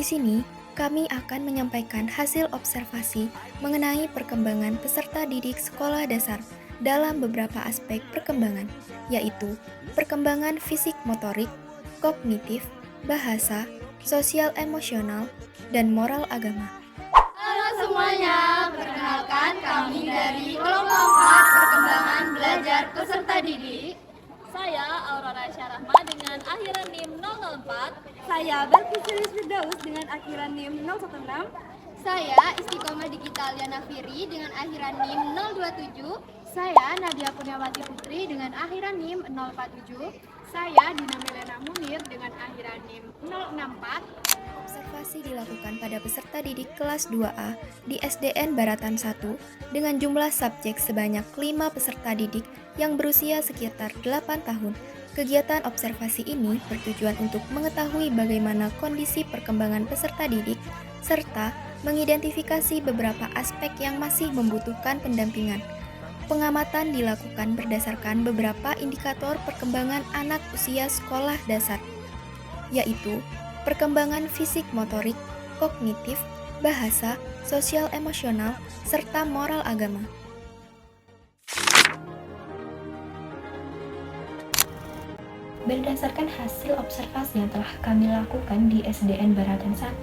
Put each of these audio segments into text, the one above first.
sini, kami akan menyampaikan hasil observasi mengenai perkembangan peserta didik sekolah dasar dalam beberapa aspek perkembangan, yaitu perkembangan fisik motorik, kognitif, bahasa, sosial emosional, dan moral agama. Halo semuanya, perkenalkan kami dari kelompok 4 perkembangan belajar peserta didik. Saya Aurora Syarahma dengan akhiran NIM 004. Saya Belkisulis Firdaus dengan akhiran NIM 016. Saya Istiqomah Digital Yana Firi dengan akhiran NIM 027. Saya Nadia Punyawati Putri dengan akhiran NIM 047. Saya Dina Milena Munir dengan akhiran NIM 064. Observasi dilakukan pada peserta didik kelas 2A di SDN Baratan 1 dengan jumlah subjek sebanyak 5 peserta didik yang berusia sekitar 8 tahun. Kegiatan observasi ini bertujuan untuk mengetahui bagaimana kondisi perkembangan peserta didik serta mengidentifikasi beberapa aspek yang masih membutuhkan pendampingan. Pengamatan dilakukan berdasarkan beberapa indikator perkembangan anak usia sekolah dasar, yaitu perkembangan fisik motorik, kognitif, bahasa, sosial emosional, serta moral agama. Berdasarkan hasil observasi yang telah kami lakukan di SDN Baratan 1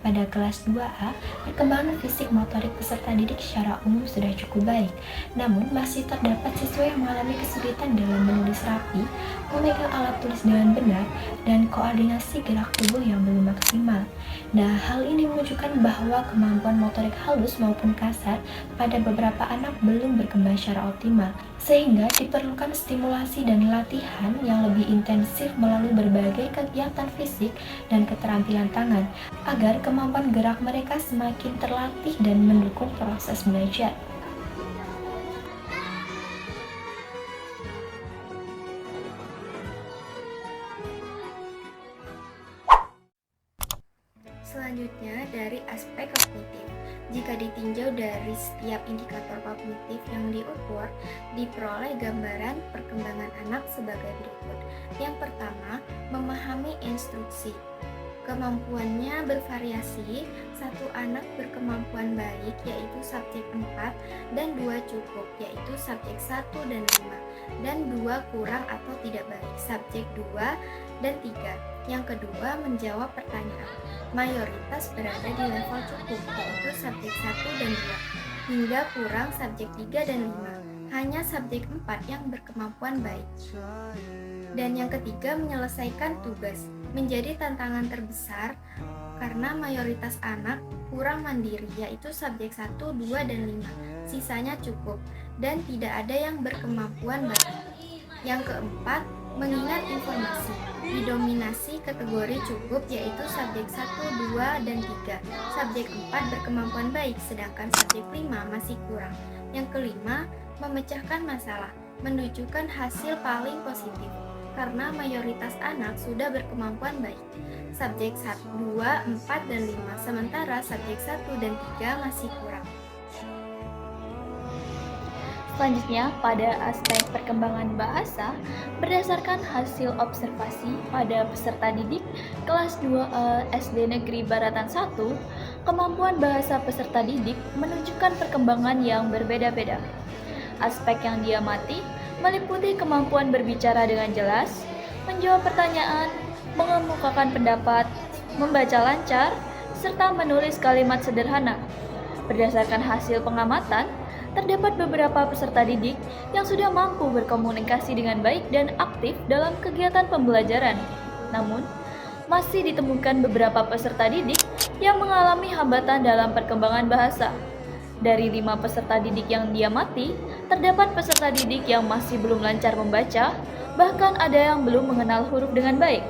pada kelas 2A, perkembangan fisik motorik peserta didik secara umum sudah cukup baik. Namun, masih terdapat siswa yang mengalami kesulitan dalam menulis rapi, memegang alat tulis dengan benar, dan koordinasi gerak tubuh yang belum maksimal. Nah, hal ini menunjukkan bahwa kemampuan motorik halus maupun kasar pada beberapa anak belum berkembang secara optimal, sehingga diperlukan stimulasi dan latihan yang lebih intensif melalui berbagai kegiatan fisik dan keterampilan tangan, agar kemampuan gerak mereka semakin terlatih dan mendukung proses belajar. Selanjutnya, dari aspek kognitif. Jika ditinjau dari setiap indikator kognitif yang diukur, diperoleh gambaran perkembangan anak sebagai berikut. Yang pertama, memahami instruksi. Kemampuannya bervariasi, satu anak berkemampuan baik yaitu subjek 4 dan 2 cukup yaitu subjek 1 dan 5, dan 2 kurang atau tidak baik subjek 2 dan 3. Yang kedua, menjawab pertanyaan. Mayoritas berada di level cukup yaitu subjek 1 dan 2, hingga kurang subjek 3 dan 5. Hanya subjek 4 yang berkemampuan baik. Dan yang ketiga, menyelesaikan tugas menjadi tantangan terbesar karena mayoritas anak kurang mandiri yaitu subjek 1, 2, dan 5. Sisanya cukup dan tidak ada yang berkemampuan baik. Yang keempat, mengingat informasi. Didominasi kategori cukup yaitu subjek 1, 2, dan 3. Subjek 4 berkemampuan baik sedangkan subjek 5 masih kurang. Yang kelima, memecahkan masalah, menunjukkan hasil paling positif karena mayoritas anak sudah berkemampuan baik. Subjek 1, 2, 4, dan 5, sementara subjek 1 dan 3 masih kurang. Selanjutnya, pada aspek perkembangan bahasa, berdasarkan hasil observasi pada peserta didik kelas 2A SD Negeri Baratan 1, kemampuan bahasa peserta didik menunjukkan perkembangan yang berbeda-beda. Aspek yang diamati meliputi kemampuan berbicara dengan jelas, menjawab pertanyaan, mengemukakan pendapat, membaca lancar, serta menulis kalimat sederhana. Berdasarkan hasil pengamatan, terdapat beberapa peserta didik yang sudah mampu berkomunikasi dengan baik dan aktif dalam kegiatan pembelajaran. Namun, masih ditemukan beberapa peserta didik yang mengalami hambatan dalam perkembangan bahasa. Dari 5 peserta didik yang diamati, terdapat peserta didik yang masih belum lancar membaca, bahkan ada yang belum mengenal huruf dengan baik.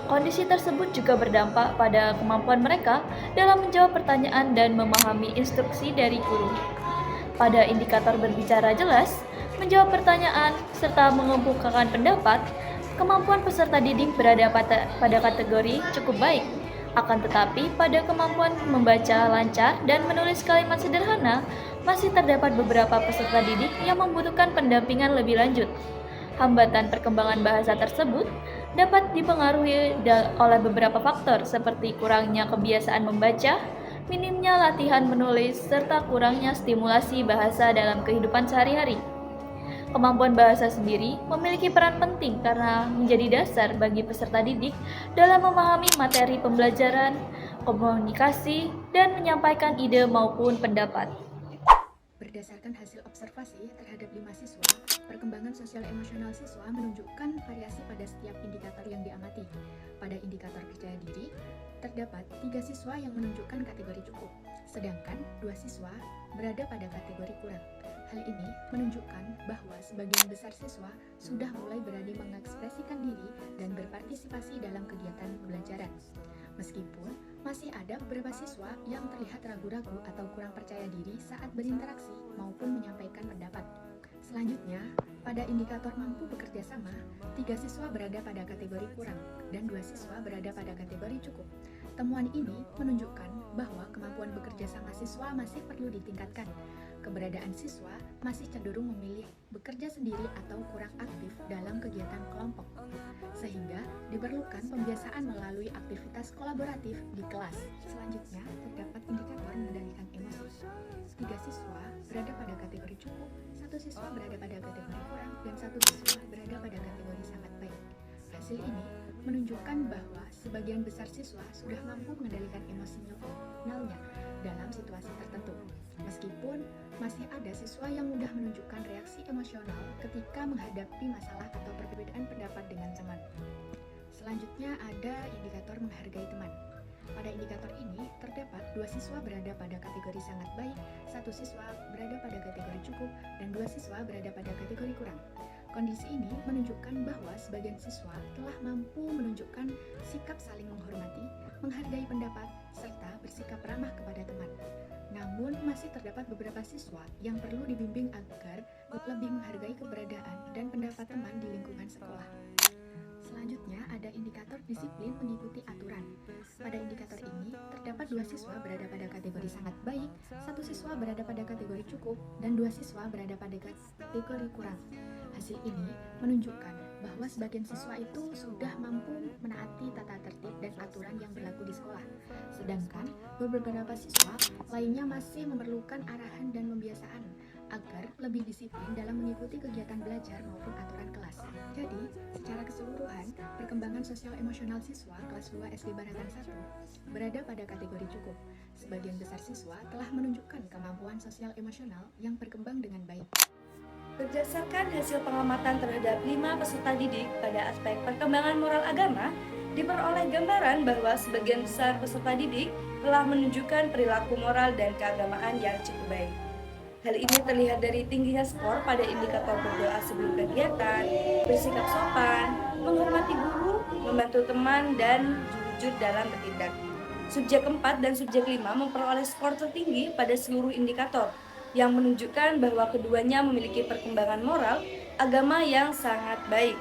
Kondisi tersebut juga berdampak pada kemampuan mereka dalam menjawab pertanyaan dan memahami instruksi dari guru. Pada indikator berbicara jelas, menjawab pertanyaan, serta mengemukakan pendapat, kemampuan peserta didik berada pada kategori cukup baik. Akan tetapi, pada kemampuan membaca lancar dan menulis kalimat sederhana, masih terdapat beberapa peserta didik yang membutuhkan pendampingan lebih lanjut. Hambatan perkembangan bahasa tersebut dapat dipengaruhi oleh beberapa faktor seperti kurangnya kebiasaan membaca, minimnya latihan menulis, serta kurangnya stimulasi bahasa dalam kehidupan sehari-hari. Kemampuan bahasa sendiri memiliki peran penting karena menjadi dasar bagi peserta didik dalam memahami materi pembelajaran, komunikasi, dan menyampaikan ide maupun pendapat. Berdasarkan hasil observasi terhadap 5 siswa, perkembangan sosial emosional siswa menunjukkan variasi pada setiap indikator yang diamati. Pada indikator percaya diri, terdapat 3 siswa yang menunjukkan kategori cukup, sedangkan 2 siswa berada pada kategori kurang. Hal ini menunjukkan bahwa sebagian besar siswa sudah mulai berani mengekspresikan diri dan berpartisipasi dalam kegiatan pembelajaran. Meskipun masih ada beberapa siswa yang terlihat ragu-ragu atau kurang percaya diri saat berinteraksi maupun menyampaikan pendapat. Selanjutnya, pada indikator mampu bekerja sama, 3 siswa berada pada kategori kurang dan 2 siswa berada pada kategori cukup. Temuan ini menunjukkan bahwa kemampuan bekerja sama siswa masih perlu ditingkatkan. Keberadaan siswa masih cenderung memilih bekerja sendiri atau kurang aktif dalam kegiatan kelompok, sehingga diperlukan pembiasaan melalui aktivitas kolaboratif di kelas. Selanjutnya, terdapat indikator mengendalikan emosi. 3 siswa berada pada kategori cukup, 1 siswa berada pada kategori kurang, dan 1 siswa berada pada kategori sangat baik. Hasil ini menunjukkan bahwa sebagian besar siswa sudah mampu mengendalikan emosionalnya dalam situasi tertentu. Meskipun masih ada siswa yang mudah menunjukkan reaksi emosional ketika menghadapi masalah atau perbedaan pendapat dengan teman. Selanjutnya ada indikator menghargai teman. Pada indikator ini terdapat 2 siswa berada pada kategori sangat baik, 1 siswa berada pada kategori cukup, dan 2 siswa berada pada kategori kurang. Kondisi ini menunjukkan bahwa sebagian siswa telah mampu menunjukkan sikap saling menghormati, menghargai pendapat, serta bersikap ramah kepada teman. Namun, masih terdapat beberapa siswa yang perlu dibimbing agar lebih menghargai keberadaan dan pendapat teman di lingkungan sekolah. Selanjutnya, ada indikator disiplin mengikuti aturan. Pada indikator ini, terdapat 2 siswa berada pada kategori sangat baik, 1 siswa berada pada kategori cukup, dan 2 siswa berada pada kategori kurang. Hasil ini menunjukkan bahwa sebagian siswa itu sudah mampu menaati tata tertib dan aturan yang berlaku di sekolah, sedangkan beberapa siswa lainnya masih memerlukan arahan dan pembiasaan agar lebih disiplin dalam mengikuti kegiatan belajar maupun aturan kelas. Jadi, secara keseluruhan, perkembangan sosial emosional siswa kelas 2 SD Baratan 1 berada pada kategori cukup. Sebagian besar siswa telah menunjukkan kemampuan sosial emosional yang berkembang dengan baik. Berdasarkan hasil pengamatan terhadap 5 peserta didik pada aspek perkembangan moral agama, diperoleh gambaran bahwa sebagian besar peserta didik telah menunjukkan perilaku moral dan keagamaan yang cukup baik. Hal ini terlihat dari tingginya skor pada indikator berdoa sebelum kegiatan, bersikap sopan, menghormati guru, membantu teman, dan jujur dalam bertindak. Subjek 4 dan subjek 5 memperoleh skor tertinggi pada seluruh indikator, yang menunjukkan bahwa keduanya memiliki perkembangan moral agama yang sangat baik.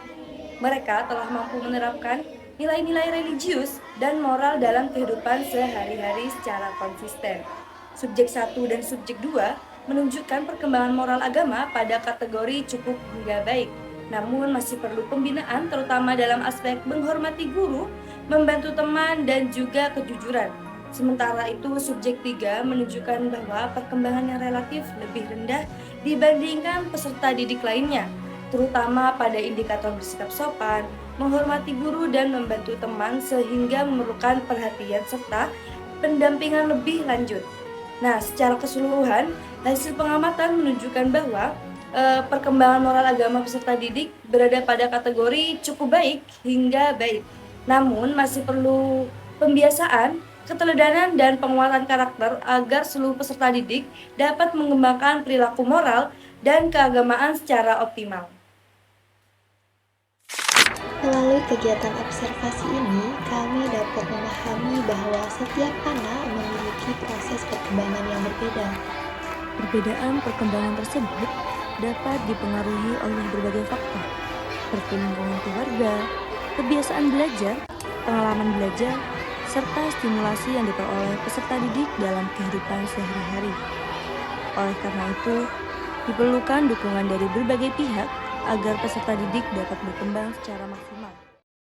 Mereka telah mampu menerapkan nilai-nilai religius dan moral dalam kehidupan sehari-hari secara konsisten. Subjek 1 dan subjek 2 menunjukkan perkembangan moral agama pada kategori cukup hingga baik, namun masih perlu pembinaan terutama dalam aspek menghormati guru, membantu teman, dan juga kejujuran. Sementara itu, subjek 3 menunjukkan bahwa perkembangan yang relatif lebih rendah dibandingkan peserta didik lainnya, terutama pada indikator bersikap sopan, menghormati guru, dan membantu teman sehingga memerlukan perhatian serta pendampingan lebih lanjut. Nah, secara keseluruhan, hasil pengamatan menunjukkan bahwa perkembangan moral agama peserta didik berada pada kategori cukup baik hingga baik. Namun, masih perlu pembiasaan, keteladanan, dan penguatan karakter agar seluruh peserta didik dapat mengembangkan perilaku moral dan keagamaan secara optimal. Melalui kegiatan observasi ini, kami dapat memahami bahwa setiap anak memiliki proses perkembangan yang berbeda. Perbedaan perkembangan tersebut dapat dipengaruhi oleh berbagai faktor, seperti lingkungan keluarga, kebiasaan belajar, pengalaman belajar, serta stimulasi yang diperoleh peserta didik dalam kehidupan sehari-hari. Oleh karena itu, diperlukan dukungan dari berbagai pihak agar peserta didik dapat berkembang secara maksimal.